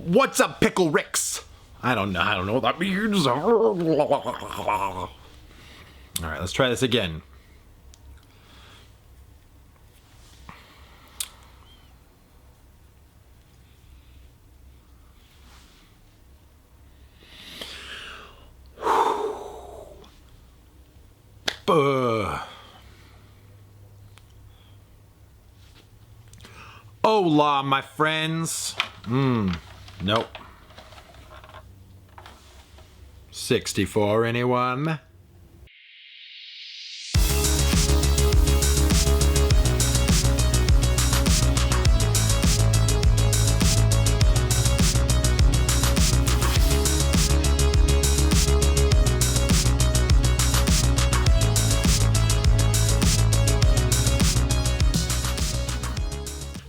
What's up, Pickle Ricks? I don't know what that means. All right, let's try this again. Hola, my friends. Nope. 64, anyone?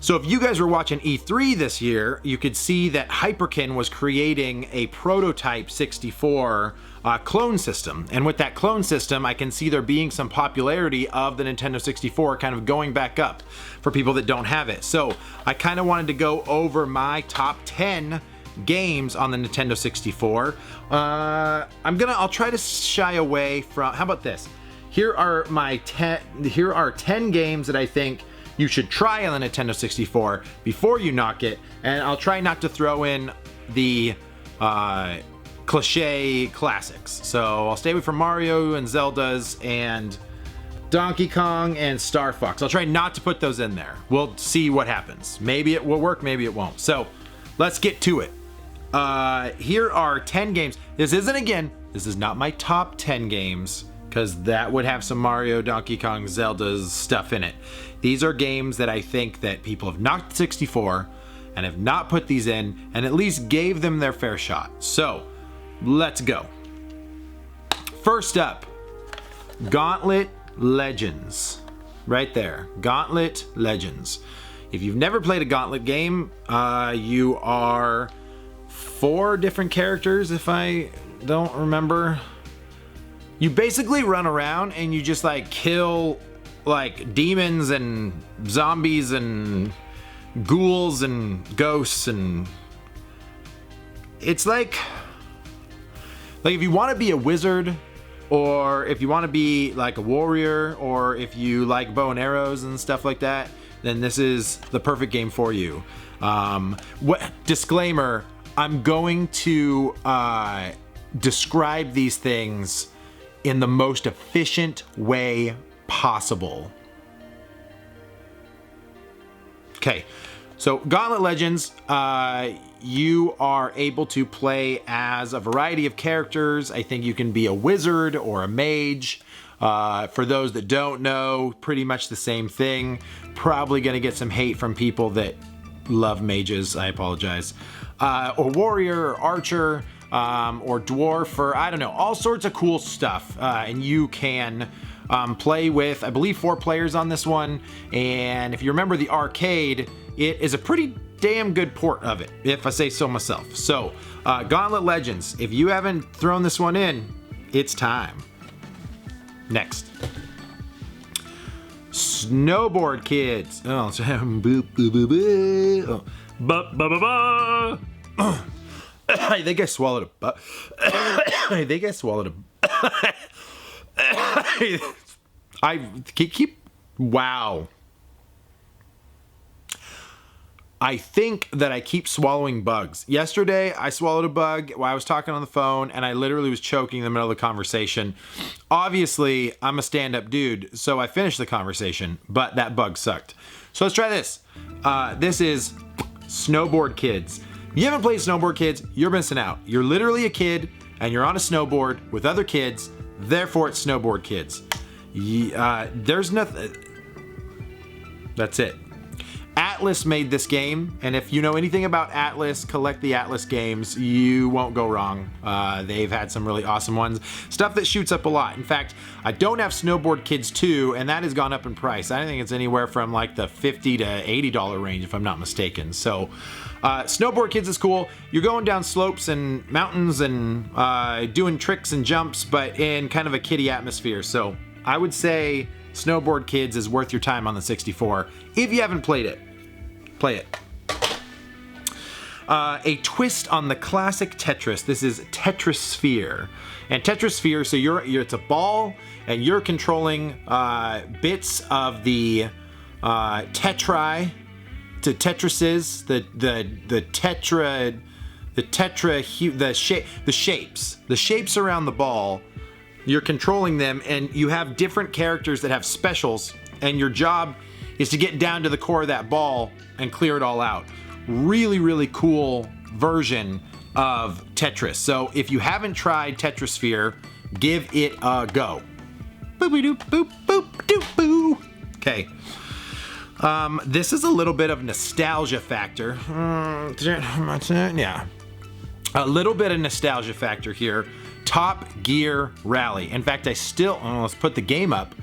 So if you guys were watching E3 this year, you could see that Hyperkin was creating a prototype 64 clone system. And with that clone system, I can see there being some popularity of the Nintendo 64 kind of going back up for people that don't have it. So I kind of wanted to go over my top 10 games on the Nintendo 64. I'll try to shy away from, how about this? Here are 10 games that I think you should try on the Nintendo 64 before you knock it, and I'll try not to throw in the cliche classics. So I'll stay away from Mario and Zelda's and Donkey Kong and Star Fox. I'll try not to put those in there. We'll see what happens. Maybe it will work, maybe it won't. So let's get to it. Here are 10 games. This is not my top 10 games, because that would have some Mario, Donkey Kong, Zelda's stuff in it. These are games that I think that people have knocked 64 and have not put these in and at least gave them their fair shot. So let's go. First up, Gauntlet Legends. Right there, Gauntlet Legends. If you've never played a Gauntlet game, you are 4 different characters, if I don't remember. You basically run around and you just like kill like demons and zombies and ghouls and ghosts, and it's like if you want to be a wizard, or if you want to be like a warrior, or if you like bow and arrows and stuff like that, then this is the perfect game for you. Disclaimer, I'm going to describe these things in the most efficient way possible. Okay, so Gauntlet Legends, you are able to play as a variety of characters. I think you can be a wizard or a mage. For those that don't know, pretty much the same thing. Probably gonna get some hate from people that love mages, I apologize. Or warrior, or archer, or dwarf, or I don't know, all sorts of cool stuff. And you can play with, I believe, 4 players on this one. And if you remember the arcade, it is a pretty damn good port of it, if I say so myself. So, Gauntlet Legends, if you haven't thrown this one in, it's time. Next. Snowboard Kids. Oh, I think I swallowed a butt. I think I swallowed a. I keep. Wow. I think that I keep swallowing bugs. Yesterday, I swallowed a bug while I was talking on the phone, and I literally was choking in the middle of the conversation. Obviously, I'm a stand-up dude, so I finished the conversation, but that bug sucked. So let's try this. This is Snowboard Kids. If you haven't played Snowboard Kids, you're missing out. You're literally a kid, and you're on a snowboard with other kids, therefore it's Snowboard Kids. There's nothing... That's it. Atlas made this game, and if you know anything about Atlas, collect the Atlas games, you won't go wrong. They've had some really awesome ones. Stuff that shoots up a lot. In fact, I don't have Snowboard Kids 2, and that has gone up in price. I think it's anywhere from like the $50 to $80 range, if I'm not mistaken. So, Snowboard Kids is cool. You're going down slopes and mountains and doing tricks and jumps, but in kind of a kiddie atmosphere. So, I would say Snowboard Kids is worth your time on the 64. If you haven't played it, play it. A twist on the classic Tetris. This is Tetrisphere. And Tetrisphere, so it's a ball, and you're controlling bits of the tetrises, the shapes around the ball. You're controlling them, and you have different characters that have specials, and your job is to get down to the core of that ball and clear it all out. Really, really cool version of Tetris. So if you haven't tried Tetrisphere, give it a go. Boop-a-doop, boop, boop, doop, boo. Okay. This is a little bit of nostalgia factor. Yeah. A little bit of nostalgia factor here. Top Gear Rally. In fact, let's put the game up.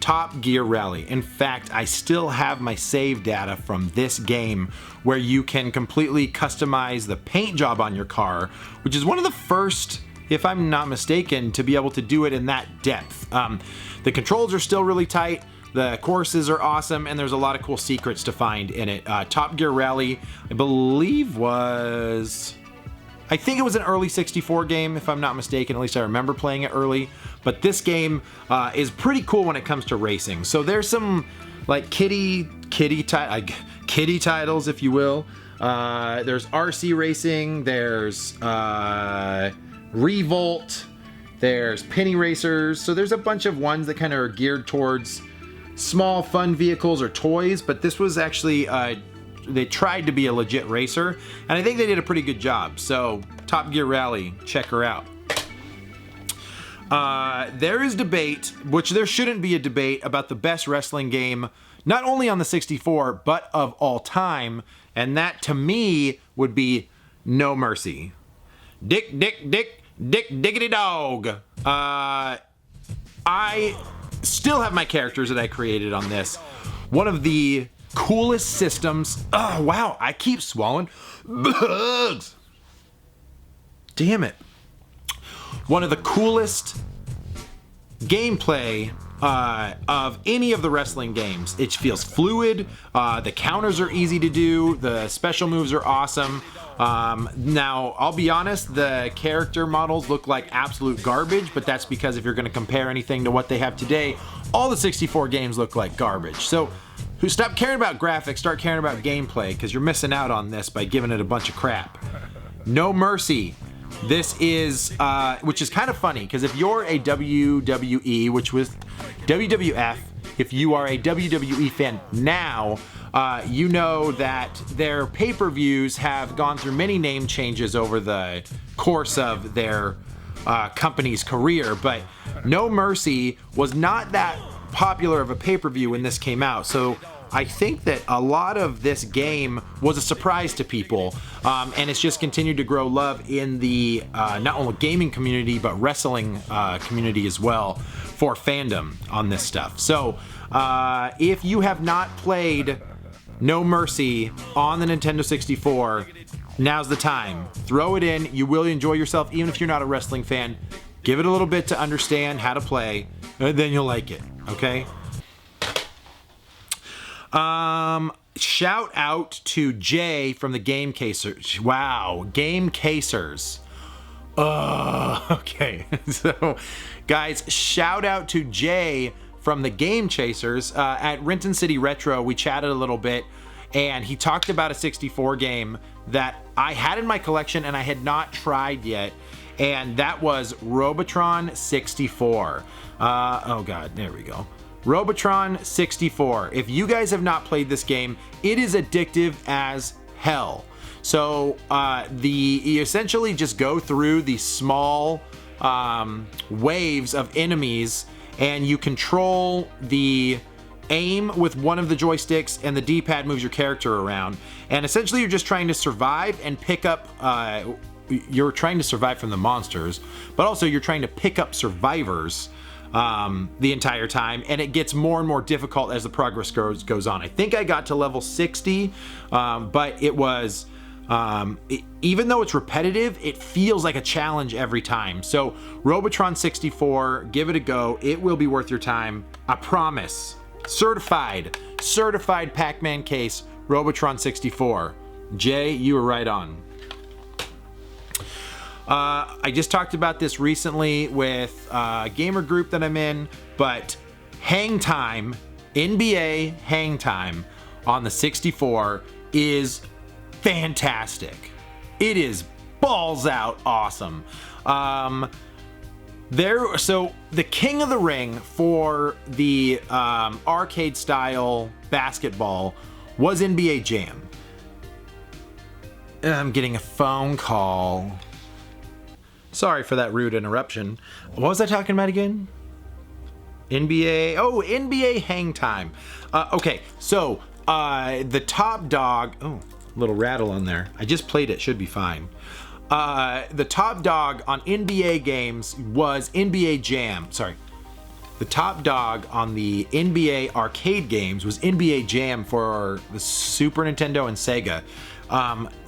Top Gear Rally. In fact, I still have my save data from this game where you can completely customize the paint job on your car, which is one of the first, if I'm not mistaken, to be able to do it in that depth. The controls are still really tight. The courses are awesome, and there's a lot of cool secrets to find in it. Top Gear Rally, I believe I think it was an early 64 game, if I'm not mistaken. At least I remember playing it early. But this game is pretty cool when it comes to racing. So there's some like kitty titles, if you will. There's RC Racing. There's Revolt. There's Penny Racers. So there's a bunch of ones that kind of are geared towards small fun vehicles or toys. But this was actually they tried to be a legit racer, and I think they did a pretty good job. So Top Gear Rally, check her out. There is debate, which there shouldn't be a debate, about the best wrestling game, not only on the 64, but of all time, and that to me would be No Mercy. Diggity dog. I still have my characters that I created on this. One of the coolest systems. Oh, wow, I keep swallowing bugs. Damn it. One of the coolest gameplay of any of the wrestling games. It feels fluid. The counters are easy to do. The special moves are awesome. Now, I'll be honest, the character models look like absolute garbage, but that's because if you're going to compare anything to what they have today, all the 64 games look like garbage. So, stop caring about graphics, start caring about gameplay, because you're missing out on this by giving it a bunch of crap. No Mercy. This is, which is kind of funny, because if you're a WWE, which was WWF, if you are a WWE fan now, you know that their pay-per-views have gone through many name changes over the course of their company's career, but No Mercy was not that popular of a pay-per-view when this came out. So I think that a lot of this game was a surprise to people, and it's just continued to grow love in the not only gaming community, but wrestling community as well for fandom on this stuff. So if you have not played No Mercy on the Nintendo 64, now's the time. Throw it in. You will enjoy yourself, even if you're not a wrestling fan. Give it a little bit to understand how to play, and then you'll like it, okay? Shout out to Jay from the Game Casers. Wow, Game Casers. Okay. So, guys, shout out to Jay from the Game Chasers. At Renton City Retro, we chatted a little bit, and he talked about a 64 game that I had in my collection and I had not tried yet, and that was Robotron 64. Oh God, there we go. Robotron 64. If you guys have not played this game, it is addictive as hell. So you essentially just go through these small waves of enemies, and you control the aim with one of the joysticks, and the D-pad moves your character around. And essentially you're just trying to survive and pick up, you're trying to survive from the monsters, but also you're trying to pick up survivors the entire time, and it gets more and more difficult as the progress goes on. I think I got to level 60, but it was, even though it's repetitive, it feels like a challenge every time. So Robotron 64, give it a go. It will be worth your time. I promise. Certified Pac-Man case, Robotron 64. Jay, you were right on. I just talked about this recently with a gamer group that I'm in, but Hang Time, NBA Hang Time on the 64 is fantastic. It is balls out awesome. So the king of the ring for the arcade style basketball was NBA Jam. And I'm getting a phone call. Sorry for that rude interruption. What was I talking about again? NBA Hang Time. Okay, so the top dog, oh, little rattle on there. I just played it, should be fine. The top dog on NBA games was NBA Jam. Sorry. The top dog on the NBA arcade games was NBA Jam for the Super Nintendo and Sega.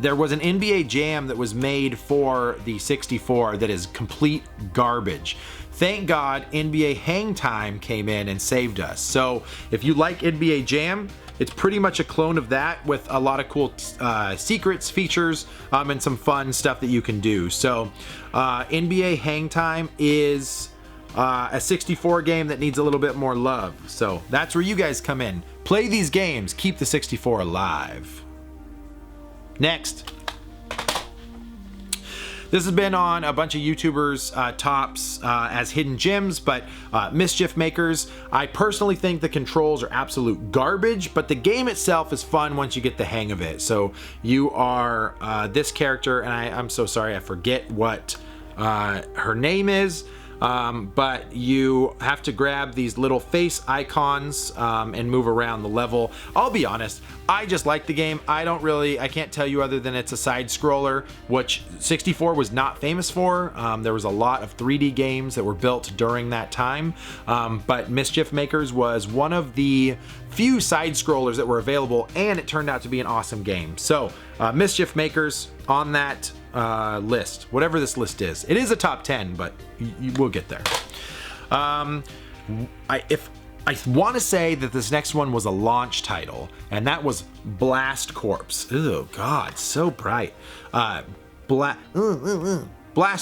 There was an NBA Jam that was made for the 64 that is complete garbage. Thank God NBA Hang Time came in and saved us. So if you like NBA Jam, it's pretty much a clone of that with a lot of cool secrets, features, and some fun stuff that you can do. So NBA Hang Time is a 64 game that needs a little bit more love. So that's where you guys come in. Play these games, keep the 64 alive. Next. This has been on a bunch of YouTubers' tops as hidden gems, but Mischief Makers. I personally think the controls are absolute garbage, but the game itself is fun once you get the hang of it. So you are this character, and I'm so sorry, I forget what her name is. But you have to grab these little face icons and move around the level. I'll be honest, I just like the game. I can't tell you other than it's a side scroller, which 64 was not famous for. There was a lot of 3D games that were built during that time, but Mischief Makers was one of the few side scrollers that were available, and it turned out to be an awesome game. So Mischief Makers on that list, whatever this list is. It is a top 10, but we'll get there. I want to say that this next one was a launch title, and that was Blast Corps. Oh God, so bright. Blast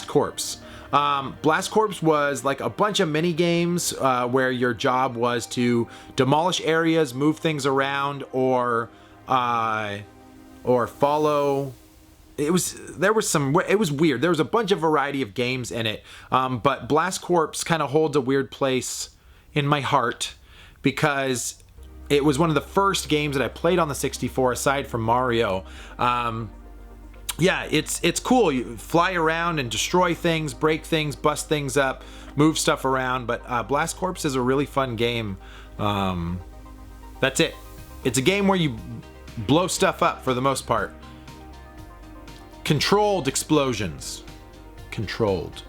Corps. Blast Corps was like a bunch of mini games where your job was to demolish areas, move things around, or follow. It was weird. There was a bunch of variety of games in it, but Blast Corps kind of holds a weird place in my heart because it was one of the first games that I played on the 64 aside from Mario. Yeah, it's cool. You fly around and destroy things, break things, bust things up, move stuff around, but Blast Corps is a really fun game. That's it. It's a game where you blow stuff up for the most part. Controlled explosions. Controlled.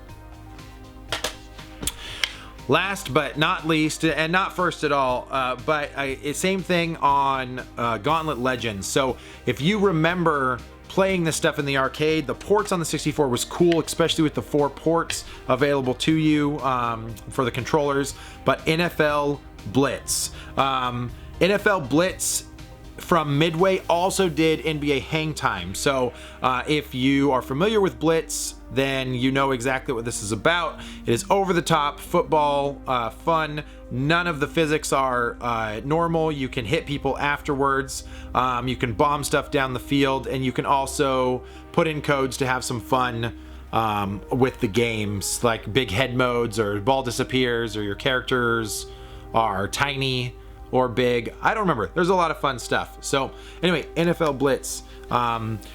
Last but not least, and not first at all, but same thing on Gauntlet Legends. So if you remember playing this stuff in the arcade, the ports on the 64 was cool, especially with the 4 ports available to you for the controllers. But NFL Blitz. NFL Blitz from Midway also did NBA Hang Time. So if you are familiar with Blitz, then you know exactly what this is about. It is over the top football, fun. None of the physics are normal. You can hit people afterwards. You can bomb stuff down the field, and you can also put in codes to have some fun with the games, like big head modes, or ball disappears, or your characters are tiny or big. I don't remember. There's a lot of fun stuff. So anyway, NFL Blitz.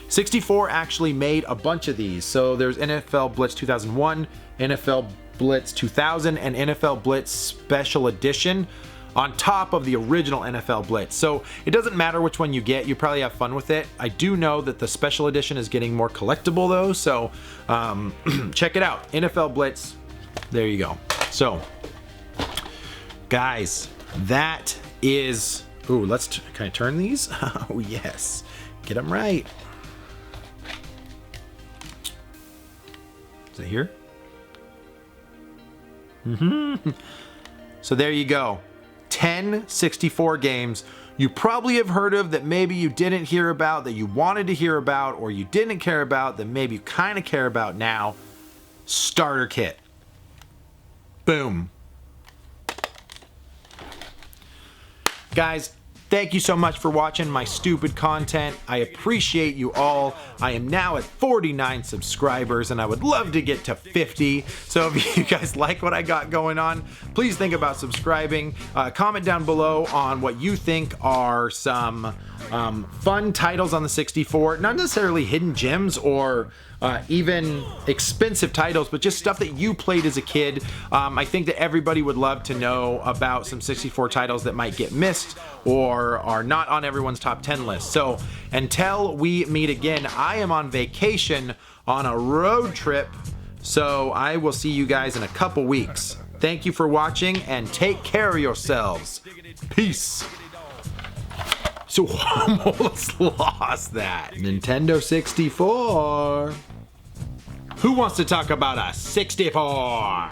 64 actually made a bunch of these. So there's NFL Blitz 2001, NFL Blitz 2000, and NFL Blitz Special Edition on top of the original NFL Blitz. So it doesn't matter which one you get. You probably have fun with it. I do know that the Special Edition is getting more collectible though. So check it out. NFL Blitz. There you go. So guys, that is, ooh, can I turn these? Oh yes, get them right. Is it here? So there you go. 10 64 games you probably have heard of that maybe you didn't hear about, that you wanted to hear about, or you didn't care about that maybe you kind of care about now. Starter kit. Boom. Guys, thank you so much for watching my stupid content. I appreciate you all. I am now at 49 subscribers and I would love to get to 50. So if you guys like what I got going on, please think about subscribing. Comment down below on what you think are some fun titles on the 64. Not necessarily hidden gems or even expensive titles, but just stuff that you played as a kid. I think that everybody would love to know about some 64 titles that might get missed or are not on everyone's top 10 list. So until we meet again, I am on vacation on a road trip, so I will see you guys in a couple weeks. Thank you for watching and take care of yourselves. Peace. So almost lost that. Nintendo 64. Who wants to talk about a 64?